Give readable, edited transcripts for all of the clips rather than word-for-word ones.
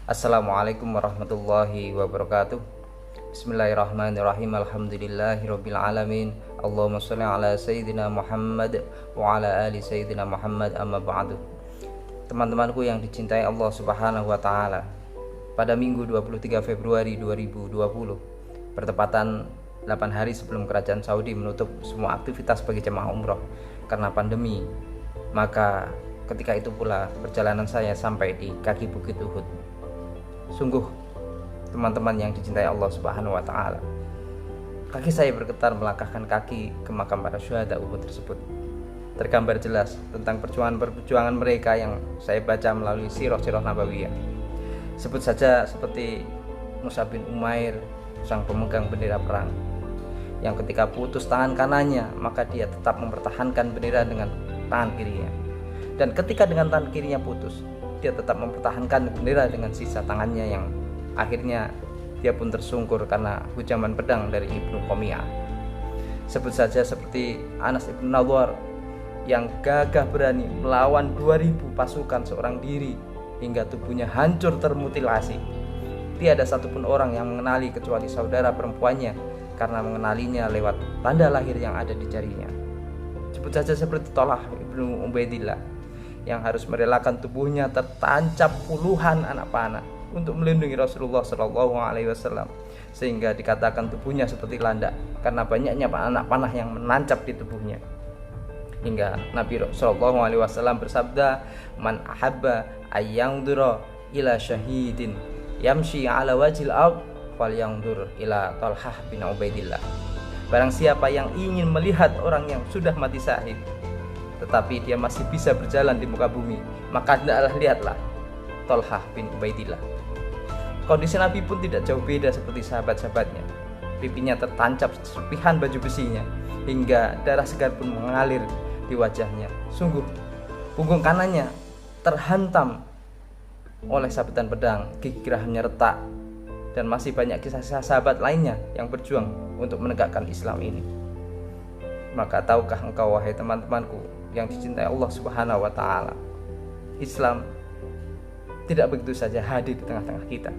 Assalamualaikum warahmatullahi wabarakatuh. Bismillahirrahmanirrahim. Alhamdulillahirabbil alamin. Allahumma shalli ala sayyidina Muhammad wa ala ali sayyidina Muhammad, amma ba'du. Teman-temanku yang dicintai Allah Subhanahu wa taala, pada Minggu 23 Februari 2020, bertepatan 8 hari sebelum kerajaan Saudi menutup semua aktivitas bagi jemaah umroh karena pandemi, maka ketika itu pula perjalanan saya sampai di kaki Bukit Uhud. Sungguh, teman-teman yang dicintai Allah Subhanahu wa taala, kaki saya bergetar melangkahkan kaki ke makam para syuhada Uhud tersebut. Tergambar jelas tentang perjuangan mereka yang saya baca melalui sirah-sirah nabawiyah. Sebut saja seperti Mus'ab bin Umair, sang pemegang bendera perang, yang ketika putus tangan kanannya, maka dia tetap mempertahankan bendera dengan tangan kirinya. Dan ketika dengan tangan kirinya putus, dia tetap mempertahankan bendera dengan sisa tangannya, yang akhirnya dia pun tersungkur karena hujaman pedang dari Ibnu Qomiyah. Sebut saja seperti Anas ibn Nadhr yang gagah berani melawan 2000 pasukan seorang diri hingga tubuhnya hancur termutilasi. Tiada satupun orang yang mengenali kecuali saudara perempuannya, karena mengenalinya lewat tanda lahir yang ada di jarinya. Sebut saja seperti Thalhah ibnu Ubaidillah yang harus merelakan tubuhnya tertancap puluhan anak panah untuk melindungi Rasulullah SAW, sehingga dikatakan tubuhnya seperti landak karena banyaknya anak panah yang menancap di tubuhnya. Hingga Nabi SAW bersabda, "Man ahabba ayyangdura ila syahidin yamshi ala wajil ard falyangdur ila Thalhah bin Ubaidillah." Barang siapa yang ingin melihat orang yang sudah mati syahid tetapi dia masih bisa berjalan di muka bumi, maka hendaklah lihatlah Thalhah bin Ubaidillah. Kondisi Nabi pun tidak jauh beda seperti sahabat-sahabatnya. Pipinya tertancap serpihan baju besinya hingga darah segar pun mengalir di wajahnya. Sungguh, punggung kanannya terhantam oleh sabetan pedang, gigi gerahamnya retak, dan masih banyak kisah-kisah sahabat lainnya yang berjuang untuk menegakkan Islam ini. Maka tahukah engkau, wahai teman-temanku yang dicintai Allah Subhanahu wa taala, Islam tidak begitu saja hadir di tengah-tengah kita.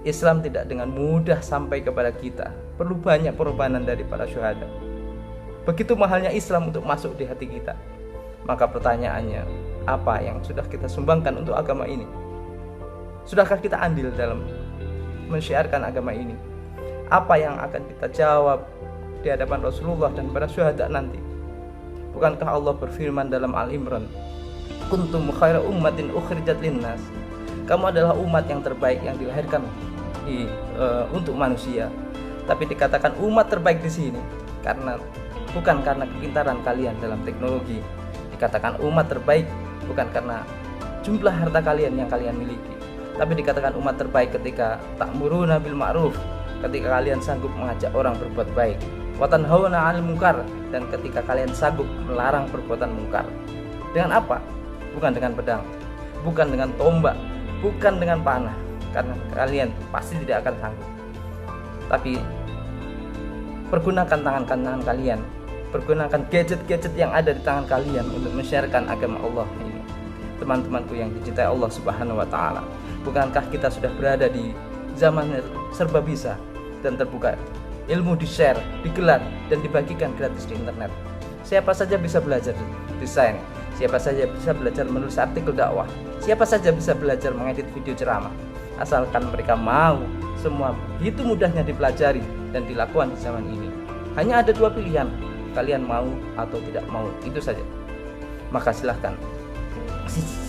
Islam tidak dengan mudah sampai kepada kita, perlu banyak pengorbanan dari para syuhada. Begitu mahalnya Islam untuk masuk di hati kita. Maka pertanyaannya, apa yang sudah kita sumbangkan untuk agama ini? Sudahkah kita andil dalam mensyiarkan agama ini? Apa yang akan kita jawab di hadapan Rasulullah dan para syuhada nanti? Bukankah Allah berfirman dalam Al-Imran, "Kuntum khaira ummatin ukhrijat linnas." Kamu adalah umat yang terbaik yang dilahirkan untuk manusia. Tapi dikatakan umat terbaik di sini bukan karena kepintaran kalian dalam teknologi. Dikatakan umat terbaik bukan karena jumlah harta kalian yang kalian miliki, tapi dikatakan umat terbaik ketika ta'muruna bil ma'ruf, ketika kalian sanggup mengajak orang berbuat baik, wa tanhauna 'anil munkar, dan ketika kalian sanggup melarang perbuatan mungkar. Dengan apa? Bukan dengan pedang, bukan dengan tombak, bukan dengan panah, karena kalian pasti tidak akan sanggup. Tapi pergunakan tangan-tangan kalian, pergunakan gadget-gadget yang ada di tangan kalian untuk menyiarkan agama Allah ini. Teman-temanku yang dicintai Allah Subhanahu wa taala, bukankah kita sudah berada di zaman serba bisa dan terbuka? Ilmu di-share, digelar, dan dibagikan gratis di internet. Siapa saja bisa belajar desain, siapa saja bisa belajar menulis artikel dakwah, siapa saja bisa belajar mengedit video ceramah. Asalkan mereka mau, semua begitu mudahnya dipelajari dan dilakukan di zaman ini. Hanya ada dua pilihan, kalian mau atau tidak mau, itu saja. Maka silahkan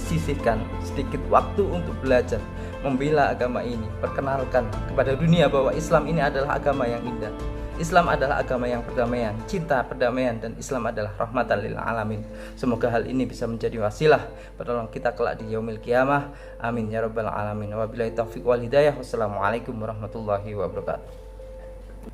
sisihkan sedikit waktu untuk belajar, membela agama ini, perkenalkan kepada dunia bahwa Islam ini adalah agama yang indah. Islam adalah agama yang perdamaian, cinta perdamaian, dan Islam adalah rahmatan lil alamin. Semoga hal ini bisa menjadi wasilah penolong kita kelak di yaumil qiyamah. Amin ya rabbal alamin. Wabillahi taufiq wal hidayah. Wassalamualaikum warahmatullahi wabarakatuh.